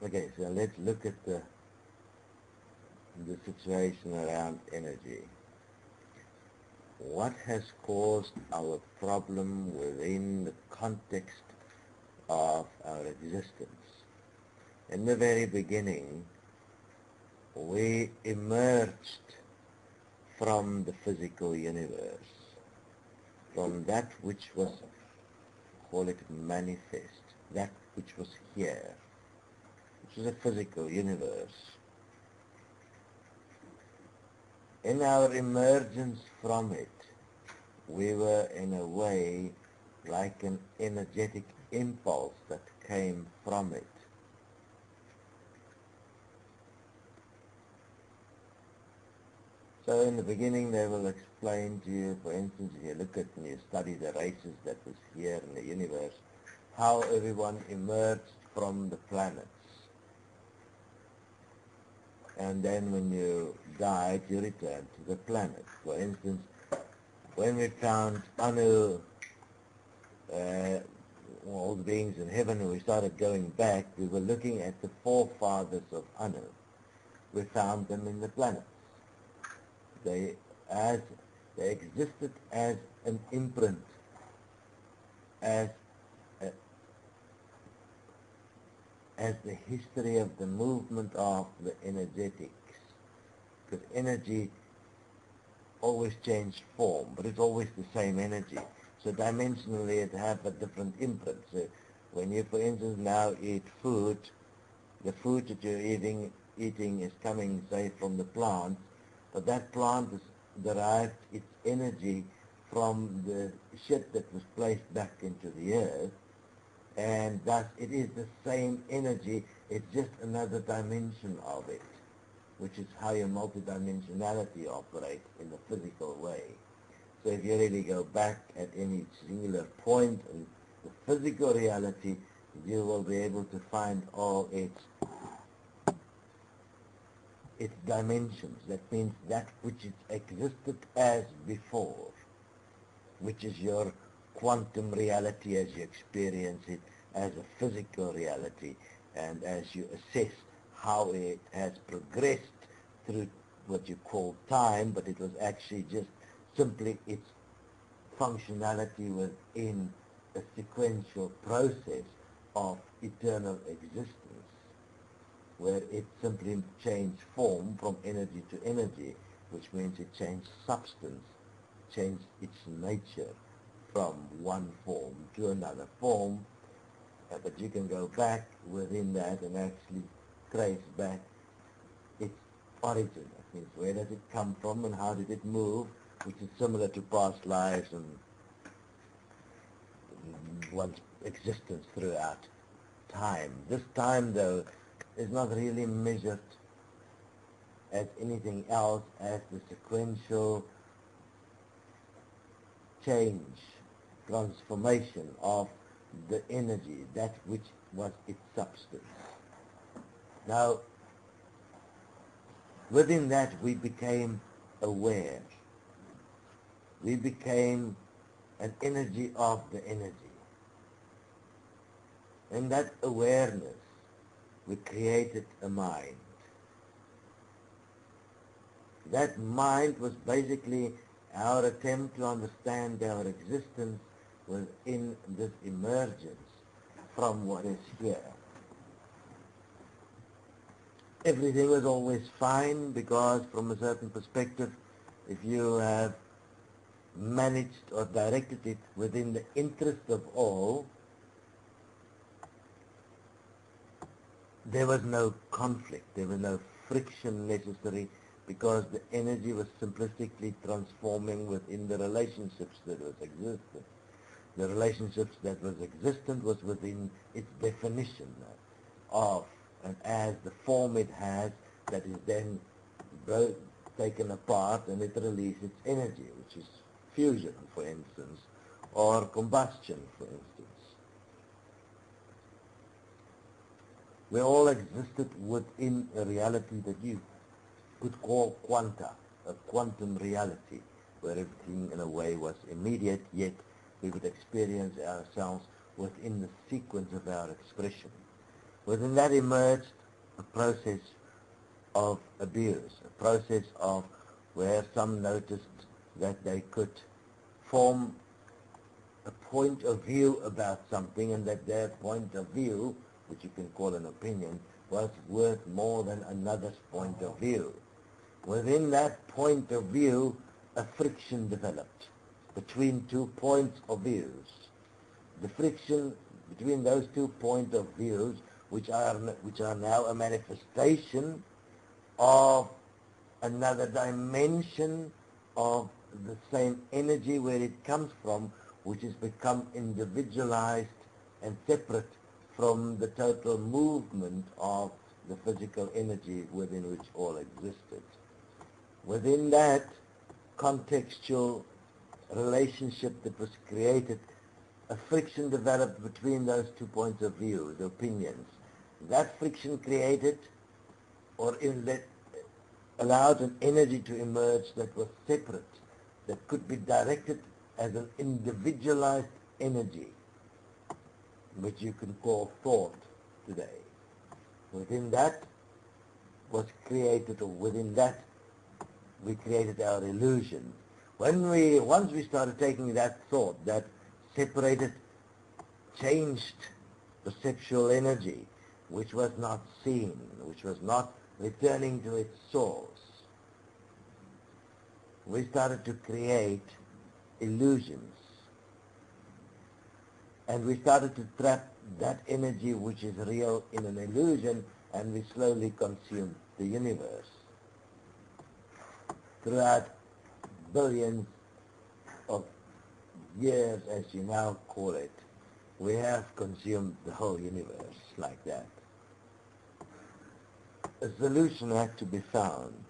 Okay, so let's look at the situation around energy. What has caused our problem within the context of our existence? In the very beginning, we emerged from the physical universe, from that which was, call it manifest, that which was here, which was a physical universe. In our emergence from it, we were in a way like an energetic impulse that came from it. So in the beginning they will explain to you, for instance, if you look at and you study the races that was here in the universe, how everyone emerged from the planets. And then when you died, you returned to the planet. For instance, when we found Anu, all the beings in heaven, and we started going back, we were looking at the forefathers of Anu. We found them in the planets. They existed as an imprint, as the history of the movement of the energetics. Because energy always changed form, but it's always the same energy. So dimensionally it have a different imprint. So when you, for instance, now eat food, the food that you're eating is coming, say, from the plant, but that plant has derived its energy from the shit that was placed back into the earth, and thus it is the same energy, it's just another dimension of it, which is how your multidimensionality operates in the physical way. So if you really go back at any singular point in the physical reality, you will be able to find all its dimensions. That means that which it existed as before, which is your quantum reality as you experience it as a physical reality, and as you assess how it has progressed through what you call time, but it was actually just simply its functionality within a sequential process of eternal existence, where it simply changed form from energy to energy, which means it changed substance, changed its nature from one form to another form. But you can go back within that and actually trace back its origin. That means where does it come from and how did it move, which is similar to past lives and one's existence throughout time. This time, though, is not really measured as anything else as the sequential change, transformation of the energy, that which was its substance. Now, within that we became aware. We became an energy of the energy. In that awareness, we created a mind. That mind was basically our attempt to understand our existence within this emergence from what is here. Everything was always fine because from a certain perspective, if you have managed or directed it within the interest of all, there was no conflict, there was no friction necessary, because the energy was simplistically transforming within the relationships that was existent. The relationships that was existent was within its definition of, and as the form it has, that is then taken apart and it releases its energy, which is fusion, for instance, or combustion, for instance. We all existed within a reality that you could call quanta, a quantum reality, where everything in a way was immediate, yet we would experience ourselves within the sequence of our expression. Within that emerged a process of abuse, a process of where some noticed that they could form a point of view about something, and that their point of view, which you can call an opinion, was worth more than another's point of view. Within that point of view, a friction developed between 2 points of views. The friction between those 2 points of views, which are now a manifestation of another dimension of the same energy where it comes from, which has become individualized and separate from the total movement of the physical energy within which all existed. Within that contextual relationship that was created, a friction developed between those 2 points of view, the opinions. That friction created or allowed an energy to emerge that was separate, that could be directed as an individualized energy, which you can call thought today. Within that was created, or within that we created our illusion. Once we started taking that thought, that separated, changed perceptual energy, which was not seen, which was not returning to its source, we started to create illusions. And we started to trap that energy which is real in an illusion, and we slowly consumed the universe. Throughout billions of years, as you now call it, we have consumed the whole universe like that. A solution had to be found.